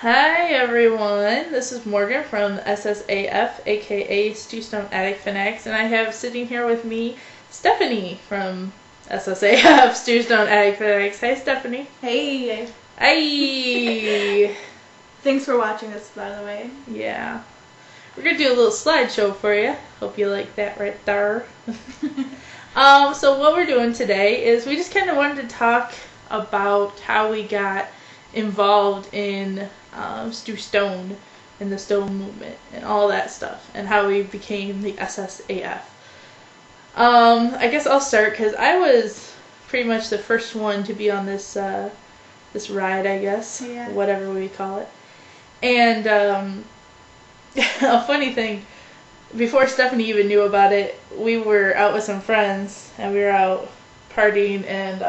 Hi everyone, this is Morgan from SSAF, aka Stewstone Attic Fanatics, and I have sitting here with me Stephanie from SSAF, Stewstone Attic Fanatics. Hi Stephanie. Hey. Hi. Thanks for watching this, by the way. Yeah. We're going to do a little slideshow for you. Hope you like that right there. So what we're doing today is we just kind of wanted to talk about how we got involved in Stu Stone and the Stone movement and all that stuff, and how we became the SSAF. I guess I'll start because I was pretty much the first one to be on this this ride, I guess, whatever we call it. And a funny thing, before Stephanie even knew about it, we were out with some friends and we were out partying, and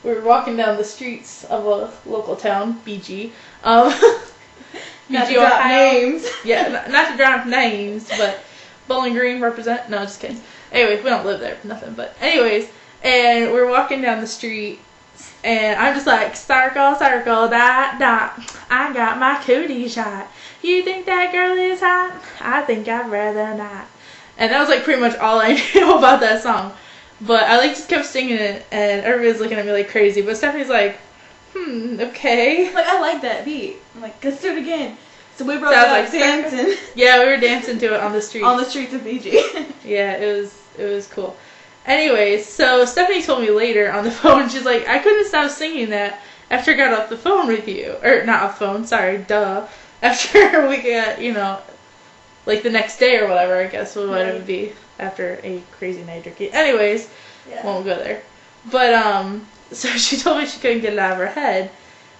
we were walking down the streets of a local town, BG. Not to drop names. Yeah, not to drop names, but Bowling Green represent. No, just kidding. Anyways, we don't live there, nothing. But anyways, and we're walking down the street, and I'm just like, circle, circle, dot, dot. I got my cootie shot. You think that girl is hot? I think I'd rather not. And that was like pretty much all I knew about that song. But I just kept singing it, and everybody's looking at me like crazy. But Stephanie's like, okay. Like, I like that beat. I'm like, let's do it again. So we broke out dancing. Yeah, we were dancing to it on the streets. On the streets of BG. Yeah, it was cool. Anyways, so Stephanie told me later on the phone, she's like, I couldn't stop singing that after I got off the phone with you. Or, not off the phone, sorry, duh. After we got, like the next day or whatever, I guess, what it would be after a crazy night drinking. Anyways, won't go there. But, so she told me she couldn't get it out of her head,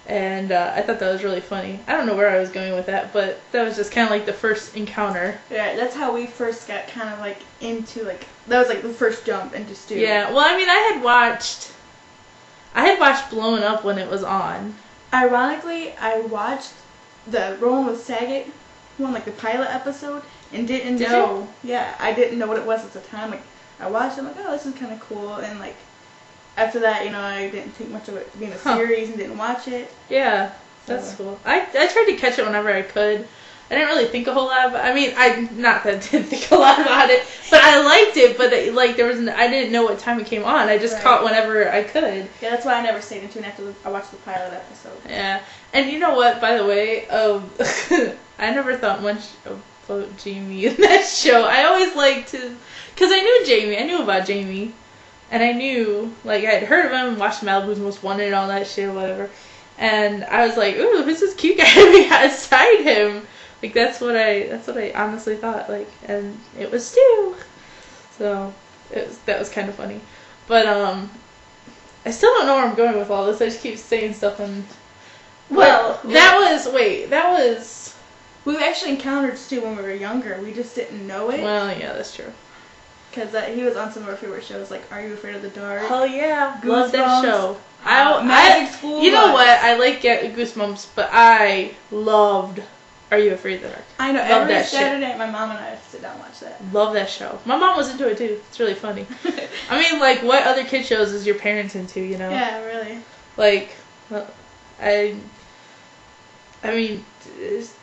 and I thought that was really funny. I don't know where I was going with that, but that was just kind of like the first encounter. Yeah, that's how we first got kind of like into, like, that was like the first jump into Stu. Yeah, well, I mean, I had watched Blowing Up when it was on. Ironically, I watched the Rolling with Saget one, like the pilot episode, and didn't know. Yeah, I didn't know what it was at the time. Like, I watched it, I'm like, oh, this is kind of cool, and like, after that, I didn't think much of it being a series and didn't watch it. Yeah, that's cool. I tried to catch it whenever I could. I didn't really think a whole lot about it. I mean, not that I didn't think a lot about it, but I liked it, but I didn't know what time it came on. I just caught whenever I could. Yeah, that's why I never stayed in tune after I watched the pilot episode. Yeah, and you know what, by the way, I never thought much about Jamie in that show. I always liked to, because I knew Jamie, I knew about Jamie, and I knew, like, I had heard of him, watched Malibu's Most Wanted and all that shit, whatever, and I was like, ooh, who's this cute guy beside him? Like, that's what I honestly thought, like, and it was Stu. So, that was kind of funny. But, I still don't know where I'm going with all this. I just keep saying stuff and... Well, that was... We've actually encountered Stu when we were younger. We just didn't know it. Well, yeah, that's true. Because he was on some of our favorite shows, like Are You Afraid of the Dark? Oh, yeah. Love that show. Magic School You know what? I like Goosebumps, but I loved... Are You Afraid of the Dark? I know. Every Saturday night, my mom and I sit down and watch that. Love that show. My mom was into it too. It's really funny. I mean, like, what other kid shows is your parents into, Yeah, really. Like, well, I mean,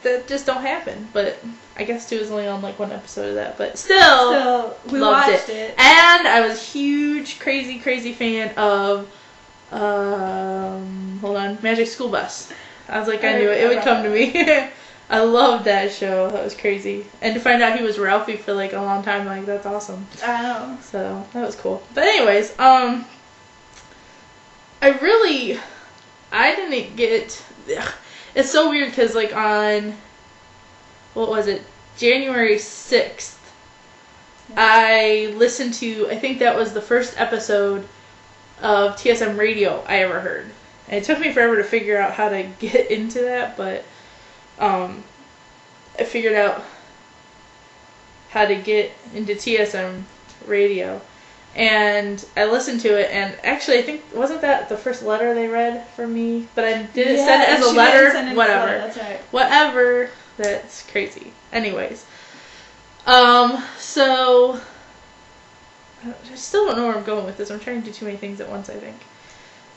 that just don't happen. But I guess Stu was only on like one episode of that. But still we loved watched it. And I was a huge, crazy fan of, hold on, Magic School Bus. I was like, I knew it. It would come to me. I loved that show. That was crazy. And to find out he was Ralphie for like a long time, like, that's awesome. I know. So, that was cool. But anyways, I didn't get... It's so weird because, like, on... What was it? January 6th, I listened to... I think that was the first episode of TSM Radio I ever heard. And it took me forever to figure out how to get into that, but... I figured out how to get into TSM radio, and I listened to it, and actually I think, wasn't that the first letter they read for me? But I didn't send it as a letter, whatever. That's right. Whatever, that's crazy. Anyways, so, I still don't know where I'm going with this. I'm trying to do too many things at once, I think.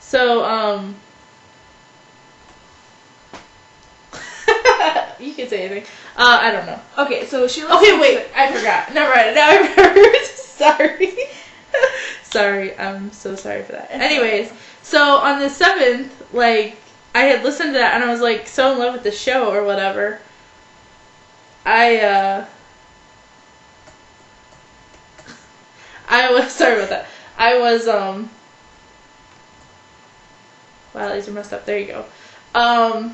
So, You can say anything. I don't know. Okay, so she. Okay, wait. I forgot. Never mind. Now I remember. Sorry. Sorry. I'm so sorry for that. Anyways, so on the 7th, like, I had listened to that and I was like so in love with the show or whatever. I was sorry about that. I was wow, these are messed up. There you go. I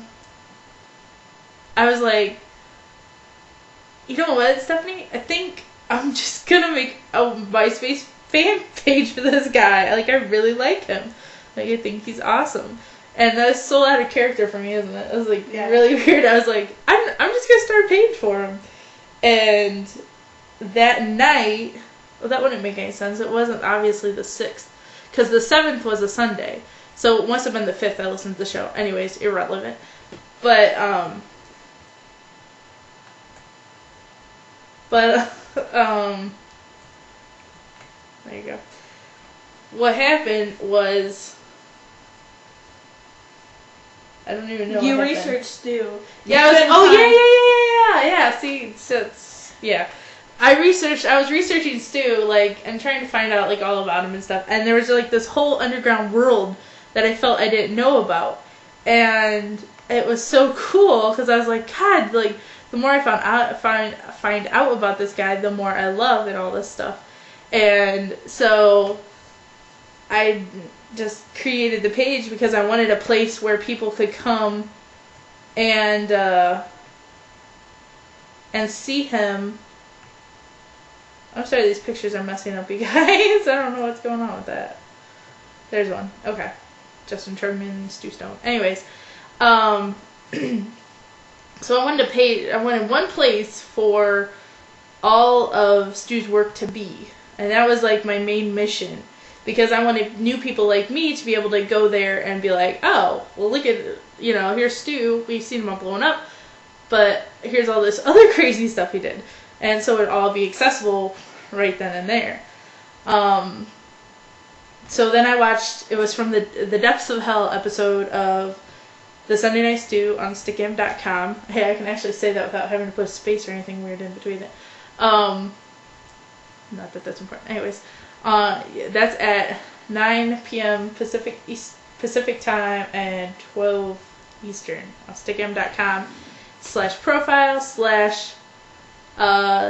was like, you know what, Stephanie? I think I'm just gonna make a MySpace fan page for this guy. Like, I really like him. Like, I think he's awesome. And that's so out of character for me, isn't it? It was like really weird. I was like, I'm just gonna start a page for him. And that night, well, that wouldn't make any sense. It wasn't obviously the 6th, because the 7th was a Sunday. So it must have been the 5th I listened to the show. Anyways, irrelevant. But there you go. What happened was, I don't even know. You researched Stu. Yeah, yeah. See, so yeah. I was researching Stu, like, and trying to find out, like, all about him and stuff. And there was, like, this whole underground world that I felt I didn't know about. And it was so cool, because I was like, God, like, the more I find out about this guy, the more I love and all this stuff. And so I just created the page because I wanted a place where people could come and see him. I'm sorry, these pictures are messing up, you guys. I don't know what's going on with that. There's one. Okay. Justin Turman, Stu Stone. Anyways, so I wanted one place for all of Stu's work to be. And that was like my main mission. Because I wanted new people like me to be able to go there and be like, oh, well, look at, here's Stu. We've seen him all blown up. But here's all this other crazy stuff he did. And so it would all be accessible right then and there. So then I watched, it was from the Depths of Hell episode of the Sunday Night Stew on stickam.com. Hey, I can actually say that without having to put a space or anything weird in between it. Not that that's important. Anyways, that's at 9 p.m. Pacific time and 12 Eastern on stickam.com/profile/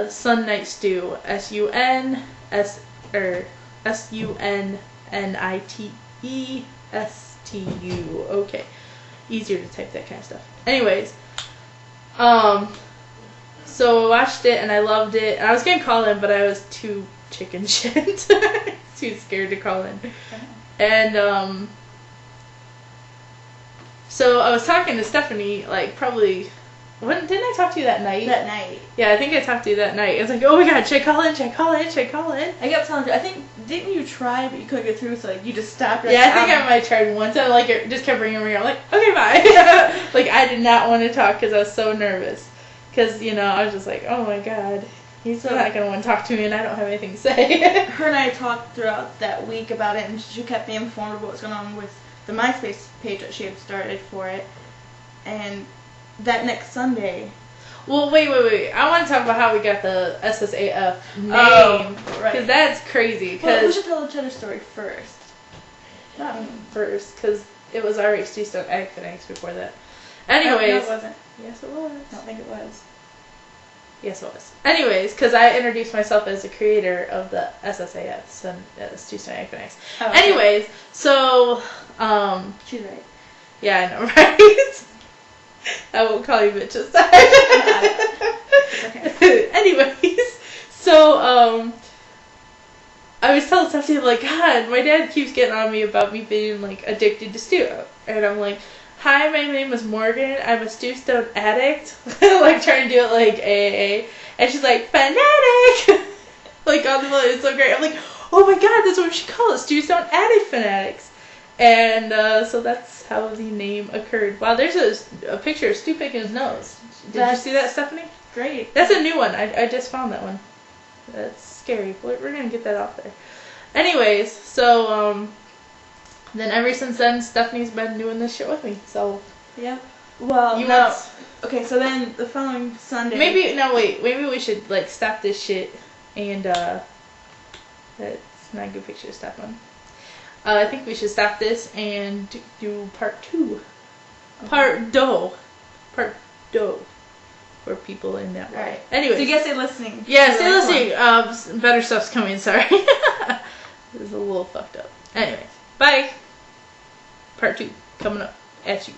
Sun Night Stew, SUNNITESTU. Okay, easier to type that kind of stuff. Anyways, so I watched it and I loved it. And I was gonna call in, but I was too chicken shit, too scared to call in. And so I was talking to Stephanie, like, probably. Didn't I talk to you that night? That night. Yeah, I think I talked to you that night. It was like, oh my god, should I call in? Should I call in? Should I call in? I kept telling you, I think, didn't you try, but you couldn't get through, so like, you just stopped. Yeah, I think I might have tried once. I just kept ringing me. I'm like, okay, bye. Like, I did not want to talk because I was so nervous. Because, I was just like, oh my god, he's not going to want to talk to me and I don't have anything to say. Her and I talked throughout that week about it, and she kept me informed of what was going on with the MySpace page that she had started for it. And that next Sunday... Well, wait. I want to talk about how we got the SSAF name. Oh, right. Because that's crazy. Well, we should tell each other's story first. First, because it was already Stu Stone Egg Fanatics before that. Anyways. No, it wasn't. Yes, it was. I don't think it was. Yes, it was. Anyways, because I introduced myself as the creator of the SSAF, Stu Stone Egg Fanatics. Oh, okay. Anyways, so, she's right. Yeah, I know, right? I won't call you bitch this time. Okay. Anyways, so, I was telling Stephanie, I'm like, God, my dad keeps getting on me about me being, like, addicted to Stu. And I'm like, hi, my name is Morgan. I'm a Stu Stone addict. Like, trying to do it like AAA. And she's like, fanatic! Like, on the phone. It's so great. I'm like, oh my god, that's what we should call it. Stu Stone Addict Fanatics. And so that's how the name occurred. Wow, there's a picture of Stu picking his nose. Did you see that, Stephanie? Great. That's a new one. I just found that one. That's scary. We're going to get that off there. Anyways, so then ever since then, Stephanie's been doing this shit with me. So, yeah. Well, Okay, so then the following Sunday. Maybe we should like stop this shit and that's not a good picture to stop on. I think we should stop this and do part 2. Okay. Part do. For people in that way. Alright. Anyway. So you guys stay listening. Yeah, stay listening. Better stuff's coming, sorry. This is a little fucked up. Anyway. Bye. Part 2 coming up at you.